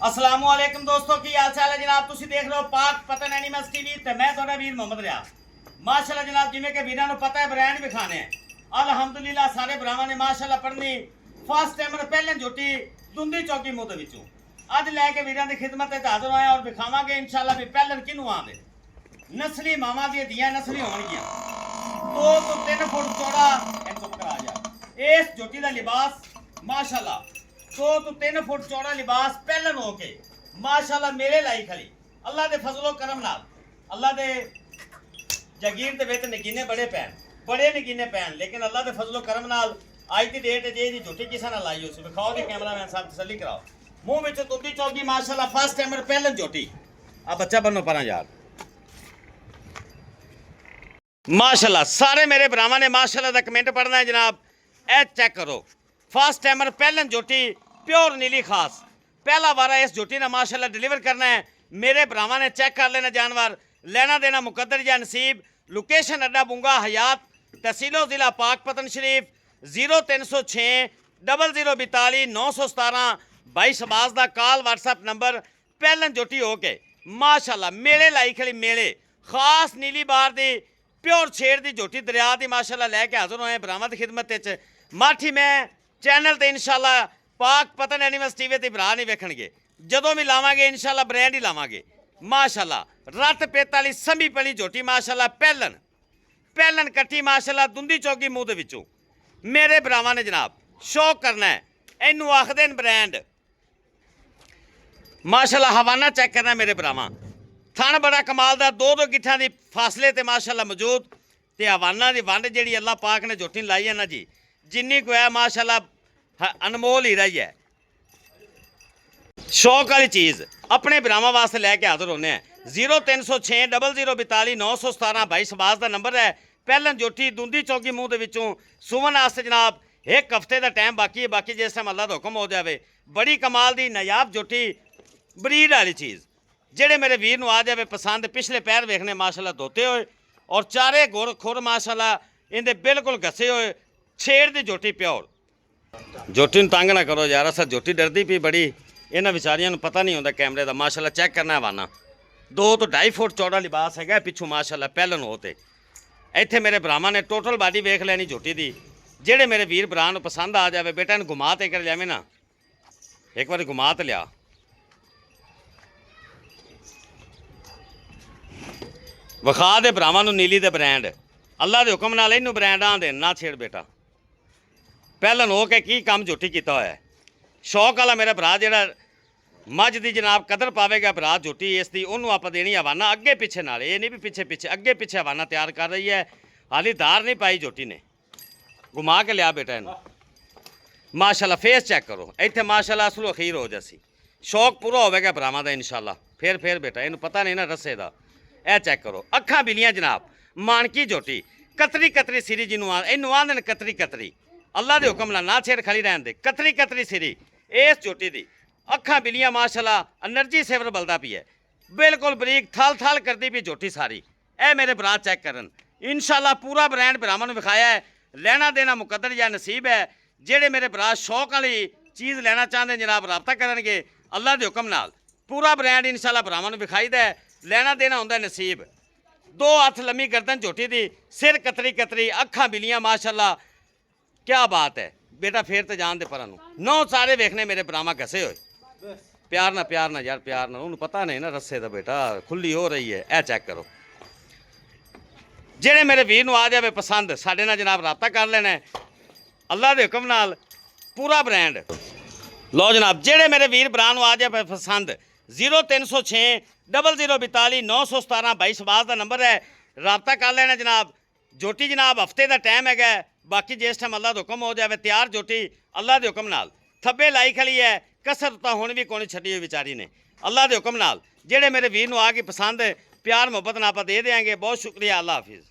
अस्सलाम वालेकुम दोस्तों की हाल चाल है जनाब। तुसी देख रहे हो पाक पतन एनिमल्स टीवी ते मैं थोड़ा वीर मोहम्मद रियाज। माशाल्लाह जनाब, जिवें कि वीरां नूं पता है ब्रांड विखाने अल्हम्दुलिल्लाह सारे भरावां ने माशाल्लाह पढ़नी फर्स्ट टाइमर पहले झोटी दुंदी चौकी मुंह दे विचों अज लैके वीरां दी खिदमत ते हाज़र होया और विखावांगे इंशाल्लाह भी पहलन किनू आंदे नस्ली मावां दी दियां नस्ली होणगियां 2 तो 3 फुट चौड़ा चुप करा जा। इस झोटी दा लिबास माशाल्लाह 2 तो 3 फुट चौड़ा लिबास पहलन हो के माशाल्लाह मेरे लाई खड़ी अल्लाह दे फजलो करम नाल अल्लाह दे जागीर दे विच नगीने बड़े नगीने पैन लेकिन अल्लाह दे फजलो करम नाल आज दी डेट जे दी झोटी किसा ना लाई उस विखाओ दी कैमरामैन साहब तसल्ली कराओ। मुंह विच दुधी चौकी माशाल्लाह फर्स्ट टाइमर पहलन झोटी आ बच्चा बनो परा यार माशाल्लाह। सारे मेरे भरावां ने माशाल्लाह दा कमेंट पढ़ना है जनाब। ए चेक करो फर्स्ट टाइमर पहलन झोटी प्योर नीली खास पहला वारा इस झोटी ने माशाल्लाह डिलीवर करना है। मेरे भरावां ने चेक कर लेना जानवर लेना देना मुकद्दर या नसीब। लोकेशन अड्डा बुंगा हयात तहसीलो ज़िला पाक पतन शरीफ 0306 0042 917 22 शबाज का कॉल व्हाट्सएप नंबर पहलन झोटी हो के माशाल्लाह मेले लाई खड़ी मेले खास नीली बार दी प्योर छेड़ दी झोटी दरिया दी माशाल्लाह लैके हाजिर होए भरावां दी खिदमत माठी मैं चैनल ते इंशाल्लाह पाक पतन एनिमल्स टीवी ते भरा नहीं वेखणगे जदों भी लावांगे इंशाल्लाह ब्रांड ही लावांगे माशाल्लाह। रत पेत वाली संभी पली झोटी माशाल्लाह पहलन कट्टी माशाल्लाह दुंदी चौकी मुंह दे विचों मेरे भरावां ने जनाब शौक करना है इनू आखदे न ब्रांड माशाल्लाह। हवाना चेक करना मेरे भरावां थण बड़ा कमाल दा 2-2 गिट्ठां दी फासले ते माशाल्लाह मौजूद ते हवाना दी वंड जिहड़ी अल्लाह पाक ने झोटी लाई है ना जी जिन्नी को है माशाल्लाह अनमोल ही रही है। शौक वाली चीज़ अपने भरावां वास्ते लैके हाजिर होने हैं 0306 0042 917 22 शबाज का नंबर है। पहलन झोटी दुंदी चौकी मुंह दे विचों सुवन वास्ते जनाब एक हफ्ते का टाइम बाकी है बाकी जिस टाइम अल्लाह दा हुक्म हो जाए बड़ी कमाल दी नायाब झोटी ब्रीड वाली चीज़ जेड़े मेरे वीर नूं आ जाए पसंद पिछले पैर वेखने माशाल्लाह धोते हुए और चारे गुर खुर माशाल्लाह इनके बिल्कुल घसे हुए छेड़ दी झोटी प्योर। झोटी तंग ना करो यार असा झोटी डरदी पी बड़ी इन्हां विचारियां नूं पता नहीं होंदा कैमरे का माशाल्लाह चेक करना हवाना 2 तो 2.5 फुट चौड़ा लिबास है पिछू माशाल्लाह पहलन होते इत्थे मेरे भरावां ने टोटल बाडी वेख लैनी झोटी दी जेड़े मेरे वीर भरा नूं पसंद आ जाए बेटा इन्हूं घुमा ते कर लियावे ना एक बार घुमा ते लिया विखा दे भरावां नूं नीली दे ब्रांड अल्लाह के हुक्म नाल इनू ब्रांड आंदे ना छेड़ बेटा पहलन हो के की काम झोटी किया होया है। शौक वाला मेरा भरा जिहड़ा मझ की जनाब कदर पावेगा भरा झोटी इसकी उन्होंने आप देनी हवाना अगे पिछे नाल ये नहीं भी पिछे पिछे अगे पिछे हवाना तैयार कर रही है हाली धार नहीं पाई झोटी ने घुमा के लिया बेटा इन्हूं माशाल्लाह। फेस चेक करो इत्थे माशाल्लाह असलो अखीर हो जासी शौक पूरा होवेगा भरावां दा इंशाल्लाह। फिर बेटा इन्हूं पता नहीं ना रस्से दा ए चेक करो अखां बिलियां जनाब मानकी झोटी कतरी सिरी जिन्हों इनू आंदे कतरी अल्लाह के हुक्म ना छेड़ खड़ी रहन दे कतरी सिरी इस झोटी दी अखां बिलियां माशाल्लाह एनर्जी सेवर बलदा पी है बिल्कुल बरीक थल करती पी झोटी सारी ए मेरे भरा चेक करन इंशाल्लाह पूरा ब्रांड भरावां नूं विखाया है। लेना देना मुकद्दर या नसीब है जेड़े मेरे भरा शौक वाली चीज़ लेना चाहते जनाब रबता करनगे अल्लाह के हुक्म नाल पूरा ब्रांड इंशाल्लाह भरावां नूं विखाईदा है। लेना देना हुंदा नसीब 2 हथ लम्मी गर्दन झोटी दी सिर कतरी अखां बिलियां माशाल्लाह क्या बात है बेटा। फिर तो जान दे पर नौ सारे वेखने मेरे भरावां घसे हुए प्यार ना यार प्यार ना उन्होंने पता नहीं ना रस्से दा बेटा खुली हो रही है। ए चेक करो जेड़े मेरे वीर नूं आ जाए पसंद साडे नाल जनाब रबता कर लेना है अल्लाह के हुक्म नाल पूरा ब्रांड लो जनाब। जेड़े मेरे वीर भरा नूं आ जाए पसंद 0306 0042 917 22 शबाज का नंबर है रबता कर लेना जनाब। झोटी जनाब हफ्ते का टाइम है बाकी जिस टाइम अल्लाह का हुक्म हो जाए तैयार झोटी अल्लाह के हुक्म नाल थब्बे लाई खड़ी है कसर तो हुण भी कोई छड्डी हुई बेचारी ने अल्लाह के हुक्म नाल। जेड़े मेरे वीर नूं आ के पसंद प्यार मुहब्बत नाल आपां दे देंगे। बहुत शुक्रिया अल्लाह हाफिज़।